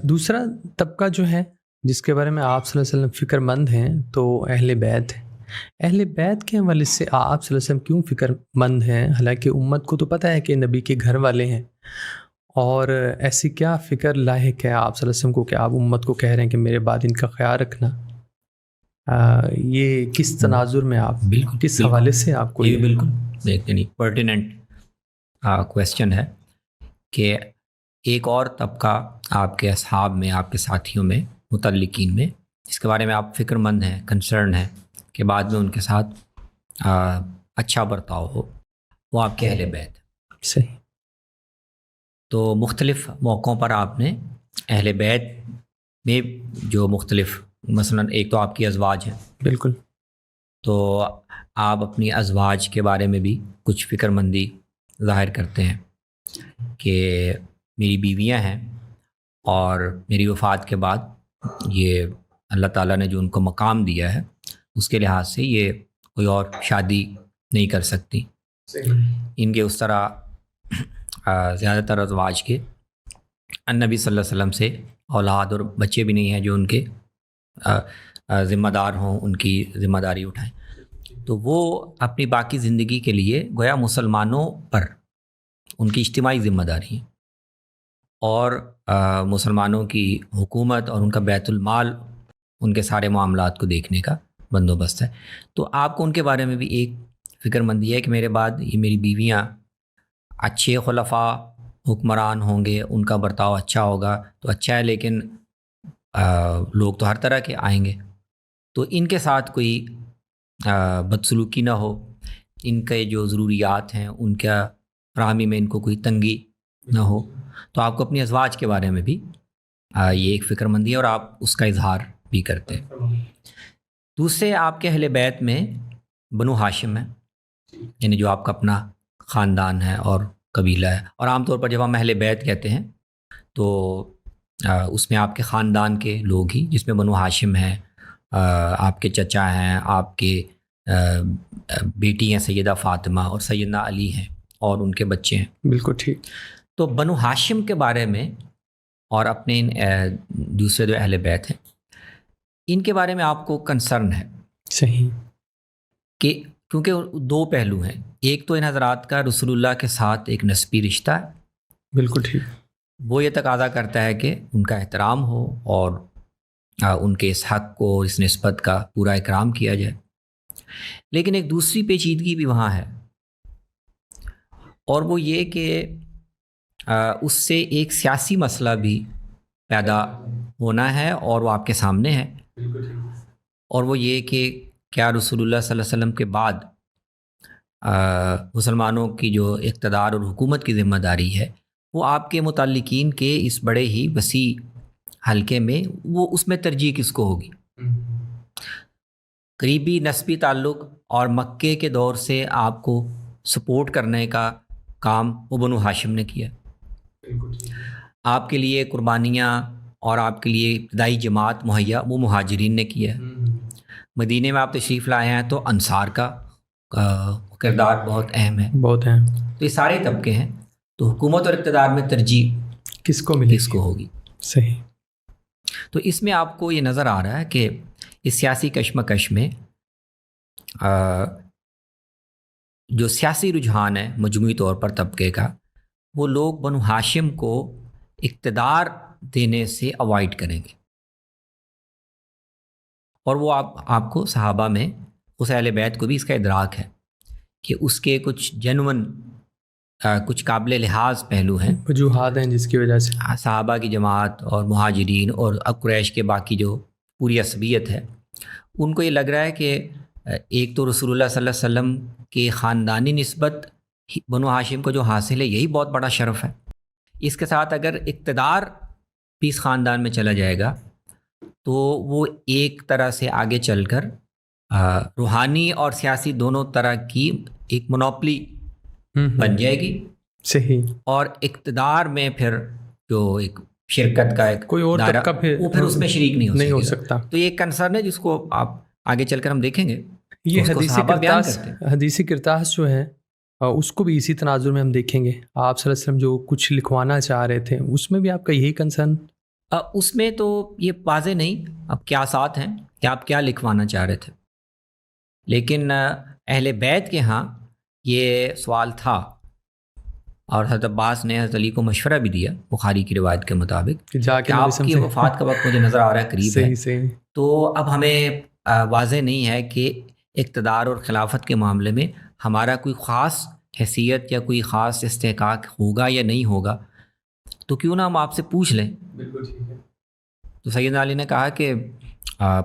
دوسرا طبقہ جو ہے جس کے بارے میں آپ صلی اللہ علیہ وسلم فکر مند ہیں تو اہل بیت ہیں. اہل بیت کے حوالے سے آپ صلی اللہ علیہ وسلم کیوں فکر مند ہیں؟ حالانکہ امت کو تو پتہ ہے کہ نبی کے گھر والے ہیں، اور ایسی کیا فکر لاحق ہے آپ صلی اللہ علیہ وسلم کو کہ آپ امت کو کہہ رہے ہیں کہ میرے بعد ان کا خیال رکھنا؟ یہ کس تناظر میں آپ بالکل کس حوالے سے آپ کو یہ بالکل یعنی پرٹیننٹ کویسچن ہے کہ ایک اور طبقہ آپ کے اصحاب میں، آپ کے ساتھیوں میں، متعلقین میں، جس کے بارے میں آپ فکر مند ہیں، کنسرن ہیں کہ بعد میں ان کے ساتھ اچھا برتاؤ ہو، وہ آپ کے اہل بیت. صحیح. تو مختلف موقعوں پر آپ نے اہل بیت میں جو مختلف، مثلا ایک تو آپ کی ازواج ہیں، بالکل، تو آپ اپنی ازواج کے بارے میں بھی کچھ فکر مندی ظاہر کرتے ہیں کہ میری بیویاں ہیں اور میری وفات کے بعد یہ اللہ تعالیٰ نے جو ان کو مقام دیا ہے اس کے لحاظ سے یہ کوئی اور شادی نہیں کر سکتی. ان کے اس طرح زیادہ تر ازواج کے النبی صلی اللہ علیہ وسلم سے اولاد اور بچے بھی نہیں ہیں جو ان کے ذمہ دار ہوں، ان کی ذمہ داری اٹھائیں. تو وہ اپنی باقی زندگی کے لیے گویا مسلمانوں پر ان کی اجتماعی ذمہ داری اور مسلمانوں کی حکومت اور ان کا بیت المال، ان کے سارے معاملات کو دیکھنے کا بندوبست ہے. تو آپ کو ان کے بارے میں بھی ایک فکر مندی ہے کہ میرے بعد یہ میری بیویاں اچھے خلفاء حکمران ہوں گے، ان کا برتاؤ اچھا ہوگا تو اچھا ہے، لیکن لوگ تو ہر طرح کے آئیں گے، تو ان کے ساتھ کوئی بدسلوکی نہ ہو، ان کے جو ضروریات ہیں ان کا فراہمی میں ان کو کوئی تنگی نہ ہو. تو آپ کو اپنی ازواج کے بارے میں بھی یہ ایک فکر مندی ہے اور آپ اس کا اظہار بھی کرتے ہیں. دوسرے آپ کے اہل بیت میں بنو ہاشم ہے، یعنی جو آپ کا اپنا خاندان ہے اور قبیلہ ہے. اور عام طور پر جب ہم اہل بیت کہتے ہیں تو اس میں آپ کے خاندان کے لوگ ہی، جس میں بنو ہاشم ہیں، آپ کے چچا ہیں، آپ کے بیٹی ہیں سیدہ فاطمہ اور سیدنا علی ہیں اور ان کے بچے ہیں. بالکل ٹھیک. تو بنو ہاشم کے بارے میں اور اپنے دوسرے جو اہل بیت ہیں ان کے بارے میں آپ کو کنسرن ہے. صحیح. کہ کیونکہ دو پہلو ہیں، ایک تو ان حضرات کا رسول اللہ کے ساتھ ایک نسبی رشتہ ہے. بالکل ٹھیک. وہ یہ تقاضا کرتا ہے کہ ان کا احترام ہو اور ان کے اس حق کو، اس نسبت کا پورا اکرام کیا جائے. لیکن ایک دوسری پیچیدگی بھی وہاں ہے، اور وہ یہ کہ اس سے ایک سیاسی مسئلہ بھی پیدا ہونا ہے اور وہ آپ کے سامنے ہے. اور وہ یہ کہ کیا رسول اللہ صلی اللہ علیہ وسلم کے بعد مسلمانوں کی جو اقتدار اور حکومت کی ذمہ داری ہے وہ آپ کے متعلقین کے اس بڑے ہی وسیع حلقے میں، وہ اس میں ترجیح کس کو ہوگی؟ قریبی نسبی تعلق اور مکے کے دور سے آپ کو سپورٹ کرنے کا کام وہ بنو ہاشم نے کیا. آپ کے لیے قربانیاں اور آپ کے لیے ابتدائی جماعت مہیا وہ مہاجرین نے کیا ہے. مدینے میں آپ تشریف لائے ہیں تو انصار کا کردار بہت اہم ہے، بہت اہم. تو یہ سارے طبقے ہیں. تو حکومت اور اقتدار میں ترجیح کس کو ملے، کس کو ہوگی؟ صحیح. تو اس میں آپ کو یہ نظر آ رہا ہے کہ اس سیاسی کشمکش میں جو سیاسی رجحان ہے مجموعی طور پر طبقے کا، وہ لوگ بنو ہاشم کو اقتدار دینے سے اوائڈ کریں گے. اور وہ آپ کو صحابہ میں اس اہل بیت کو بھی اس کا ادراک ہے کہ اس کے کچھ جنون، کچھ قابل لحاظ پہلو ہیں، وجوہات ہیں جس کی وجہ سے صحابہ کی جماعت اور مہاجرین اور قریش کے باقی جو پوری عصبیت ہے ان کو یہ لگ رہا ہے کہ ایک تو رسول اللہ صلی اللہ علیہ وسلم کے خاندانی نسبت بنو ہاشم کو جو حاصل ہے یہی بہت بڑا شرف ہے. اس کے ساتھ اگر اقتدار بھی اس خاندان میں چلا جائے گا تو وہ ایک طرح سے آگے چل کر روحانی اور سیاسی دونوں طرح کی ایک مونوپلی بن جائے گی. صحیح. اور اقتدار میں پھر جو ایک شرکت کا ایک کوئی اور طبقہ پھر اس میں شریک نہیں ہو سکتا. تو یہ ایک کنسرن ہے جس کو آپ آگے چل کر ہم دیکھیں گے. یہ حدیث کرتاس جو ہے اس کو بھی اسی تناظر میں ہم دیکھیں گے. آپ صلی اللہ علیہ وسلم جو کچھ لکھوانا چاہ رہے تھے اس میں بھی آپ کا یہی کنسرن اس میں تو یہ واضح نہیں اب کیا ساتھ ہیں کہ آپ کیا لکھوانا چاہ رہے تھے، لیکن اہل بیت کے ہاں یہ سوال تھا، اور حضرت عباس نے حضرت علی کو مشورہ بھی دیا بخاری کی روایت کے مطابق کہ جا کہ کے آپ کی وفات کا وقت مجھے نظر آ رہا ہے قریب ہے، صحیح تو اب ہمیں واضح نہیں ہے کہ اقتدار اور خلافت کے معاملے میں ہمارا کوئی خاص حیثیت یا کوئی خاص استحقاق ہوگا یا نہیں ہوگا، تو کیوں نہ ہم آپ سے پوچھ لیں۔ بالکل ٹھیک ہے۔ تو سیدنا علی نے کہا کہ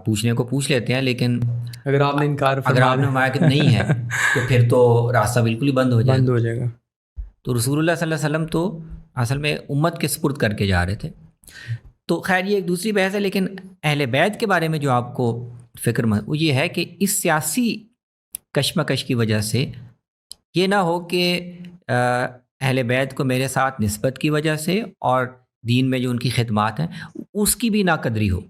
پوچھنے کو پوچھ لیتے ہیں، لیکن اگر آپ نے انکار اگر آپ نے فرمایا کہ نہیں ہے تو پھر تو راستہ بالکل ہی بند ہو جائے گا۔ تو رسول اللہ صلی اللہ علیہ وسلم تو اصل میں امت کے سپرد کر کے جا رہے تھے۔ تو خیر یہ ایک دوسری بحث ہے، لیکن اہل بیت کے بارے میں جو آپ کو فکر مند وہ یہ ہے کہ اس سیاسی کشمکش کی وجہ سے یہ نہ ہو کہ اہل بیت کو میرے ساتھ نسبت کی وجہ سے اور دین میں جو ان کی خدمات ہیں اس کی بھی ناقدری ہو،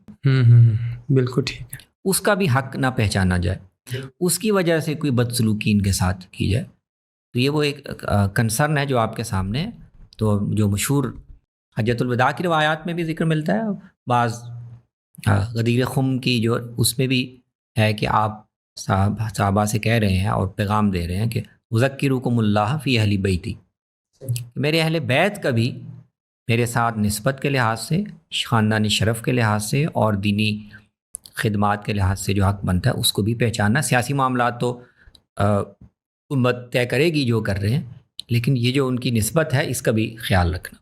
بالکل ٹھیک ہے، اس کا بھی حق نہ پہچانا جائے، اس کی وجہ سے کوئی بدسلوکی ان کے ساتھ کی جائے۔ تو یہ وہ ایک کنسرن ہے جو آپ کے سامنے ہے۔ تو جو مشہور حجۃ الوداع کی روایات میں بھی ذکر ملتا ہے، بعض غدیر خم کی جو اس میں بھی ہے کہ آپ صحابہ سے کہہ رہے ہیں اور پیغام دے رہے ہیں کہ اذکرکم اللہ فی اہل بیتی، میرے اہل بیت کا بھی میرے ساتھ نسبت کے لحاظ سے، خاندانی شرف کے لحاظ سے اور دینی خدمات کے لحاظ سے جو حق بنتا ہے اس کو بھی پہچاننا۔ سیاسی معاملات تو امت طے کرے گی جو کر رہے ہیں، لیکن یہ جو ان کی نسبت ہے اس کا بھی خیال رکھنا۔